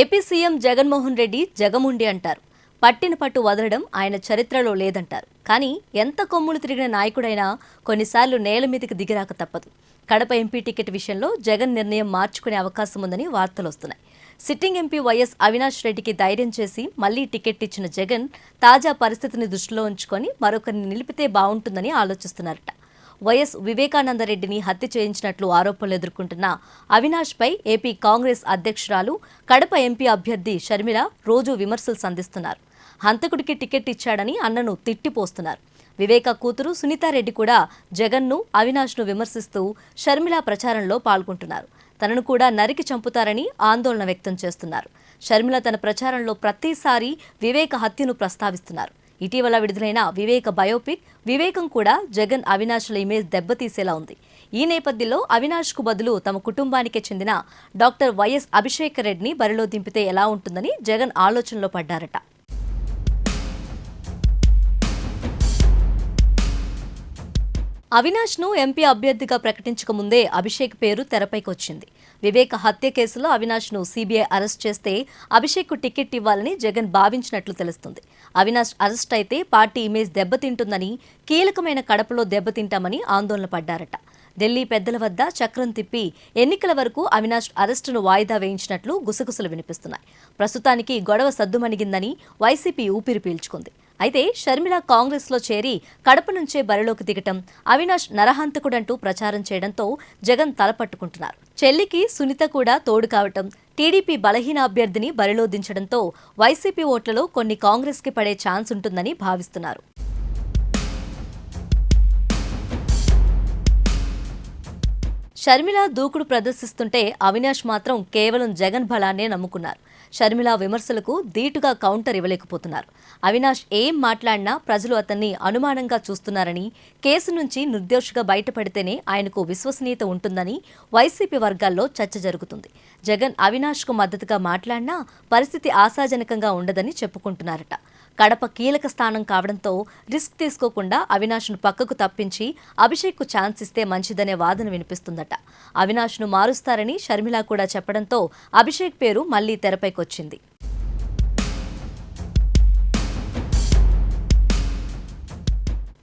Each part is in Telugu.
ఏపీ సీఎం జగన్మోహన్ రెడ్డి జగముండి అంటారు. పట్టిన పట్టు వదలడం ఆయన చరిత్రలో లేదంటారు. కానీ ఎంత కొమ్ములు తిరిగిన నాయకుడైనా కొన్నిసార్లు నేల మీదకి దిగిరాక తప్పదు. కడప ఎంపీ టికెట్ విషయంలో జగన్ నిర్ణయం మార్చుకునే అవకాశం ఉందని వార్తలొస్తున్నాయి. సిట్టింగ్ ఎంపీ వైఎస్ అవినాష్ రెడ్డికి ధైర్యం చేసి మళ్లీ టికెట్ ఇచ్చిన జగన్ తాజా పరిస్థితిని దృష్టిలో ఉంచుకొని మరొకరిని నిలిపితే బాగుంటుందని ఆలోచిస్తున్నారట. వైఎస్ వివేకానందరెడ్డిని హత్య చేయించినట్లు ఆరోపణలు ఎదుర్కొంటున్న అవినాష్పై ఏపీ కాంగ్రెస్ అధ్యక్షురాలు, కడప ఎంపీ అభ్యర్థి షర్మిల రోజూ విమర్శలు సంధిస్తున్నారు. హంతకుడికి టికెట్ ఇచ్చాడని అన్నను తిట్టిపోస్తున్నారు. వివేక కూతురు సునీతారెడ్డి కూడా జగన్ను, అవినాష్ను విమర్శిస్తూ షర్మిల ప్రచారంలో పాల్గొంటున్నారు. తనను కూడా నరికి చంపుతారని ఆందోళన వ్యక్తం చేస్తున్నారు. షర్మిల తన ప్రచారంలో ప్రతిసారి వివేక హత్యను ప్రస్తావిస్తున్నారు. ఇటీవల విడుదలైన వివేక బయోపిక్ వివేకం కూడా జగన్, అవినాష్ల ఇమేజ్ దెబ్బతీసేలా ఉంది. ఈ నేపథ్యంలో అవినాష్కు బదులు తమ కుటుంబానికే చెందిన డాక్టర్ వైఎస్ అభిషేక్ రెడ్డిని బరిలో దింపితే ఎలా ఉంటుందని జగన్ ఆలోచనలో పడ్డారట. అవినాష్ను ఎంపీ అభ్యర్థిగా ప్రకటించక ముందే అభిషేక్ పేరు తెరపైకొచ్చింది. వివేక హత్య కేసులో అవినాష్ను సీబీఐ అరెస్ట్ చేస్తే అభిషేక్కు టికెట్ ఇవ్వాలని జగన్ భావించినట్లు తెలుస్తుంది. అవినాష్ అరెస్ట్ అయితే పార్టీ ఇమేజ్ దెబ్బతింటుందని, కీలకమైన కడపలో దెబ్బతింటామని ఆందోళన పడ్డారట. ఢిల్లీ పెద్దల వద్ద చక్రం తిప్పి ఎన్నికల వరకు అవినాష్ అరెస్టును వాయిదా వేయించినట్లు గుసగుసలు వినిపిస్తున్నాయి. ప్రస్తుతానికి గొడవ సద్దుమణిగిందని వైసీపీ ఊపిరి పీల్చుకుంది. అయితే షర్మిల కాంగ్రెస్లో చేరి కడప నుంచే బరిలోకి దిగటం, అవినాష్ నరహంతకుడంటూ ప్రచారం చేయడంతో జగన్ తలపట్టుకుంటున్నారు. చెల్లికి సునీత కూడా తోడు కావటం, టీడీపీ బలహీన అభ్యర్థిని బరిలో దించడంతో వైసీపీ ఓట్లలో కొన్ని కాంగ్రెస్కి పడే ఛాన్స్ ఉంటుందని భావిస్తున్నారు. షర్మిల దూకుడు ప్రదర్శిస్తుంటే అవినాష్ మాత్రం కేవలం జగన్ బలాన్నే నమ్ముకున్నారు. షర్మిల విమర్శలకు ధీటుగా కౌంటర్ ఇవ్వలేకపోతున్నారు. అవినాష్ ఏం మాట్లాడినా ప్రజలు అతన్ని అనుమానంగా చూస్తున్నారని, కేసు నుంచి నిర్దోషిగా బయటపడితేనే ఆయనకు విశ్వసనీయత ఉంటుందని వైసీపీ వర్గాల్లో చర్చ జరుగుతుంది. జగన్ అవినాష్కు మద్దతుగా మాట్లాడినా పరిస్థితి ఆశాజనకంగా ఉండదని చెప్పుకుంటున్నారట. కడప కీలక స్థానం కావడంతో రిస్క్ తీసుకోకుండా అవినాష్ను పక్కకు తప్పించి అభిషేక్కు ఛాన్స్ ఇస్తే మంచిదనే వాదన వినిపిస్తుందట. అవినాష్ను మారుస్తారని షర్మిల కూడా చెప్పడంతో అభిషేక్ పేరు మళ్లీ తెరపైకొచ్చింది.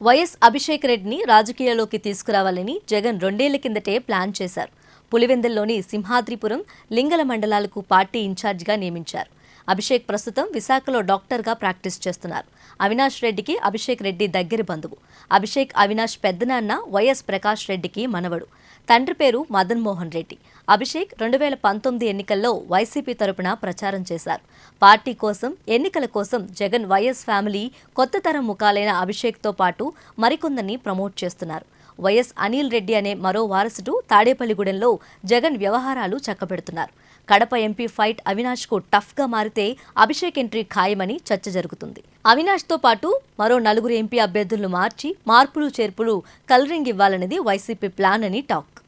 వైఎస్ అభిషేక్ రెడ్డిని రాజకీయాల్లోకి తీసుకురావాలని జగన్ 2 ఏళ్ల కిందటే ప్లాన్ చేశారు. పులివెందుల్లోని సింహాద్రిపురం, లింగల మండలాలకు పార్టీ ఇన్ఛార్జిగా నియమించారు. అభిషేక్ ప్రస్తుతం విశాఖలో డాక్టర్గా ప్రాక్టీస్ చేస్తున్నారు. అవినాష్ రెడ్డికి అభిషేక్ రెడ్డి దగ్గరి బంధువు. అభిషేక్ అవినాష్ పెద్దనాన్న వైఎస్ ప్రకాష్ రెడ్డికి మనవడు. తండ్రి పేరు మదన్ మోహన్ రెడ్డి. అభిషేక్ 2019 ఎన్నికల్లో వైసీపీ తరపున ప్రచారం చేశారు. పార్టీ కోసం, ఎన్నికల కోసం జగన్, వైఎస్ ఫ్యామిలీ కొత్త తరం ముఖాలైన అభిషేక్తో పాటు మరికొందరిని ప్రమోట్ చేస్తున్నారు. వైఎస్ అనిల్ రెడ్డి అనే మరో వారసుడు తాడేపల్లిగూడెంలో జగన్ వ్యవహారాలు చక్కబెడుతున్నారు. కడప ఎంపీ ఫైట్ అవినాష్కు టఫ్గా మారితే అభిషేక్ ఎంట్రీ ఖాయమని చర్చ జరుగుతుంది. అవినాష్తో పాటు మరో 4 ఎంపీ అభ్యర్థులను మార్చి మార్పులు చేర్పులు కలరింగ్ ఇవ్వాలనేది వైసీపీ ప్లాన్ అని టాక్.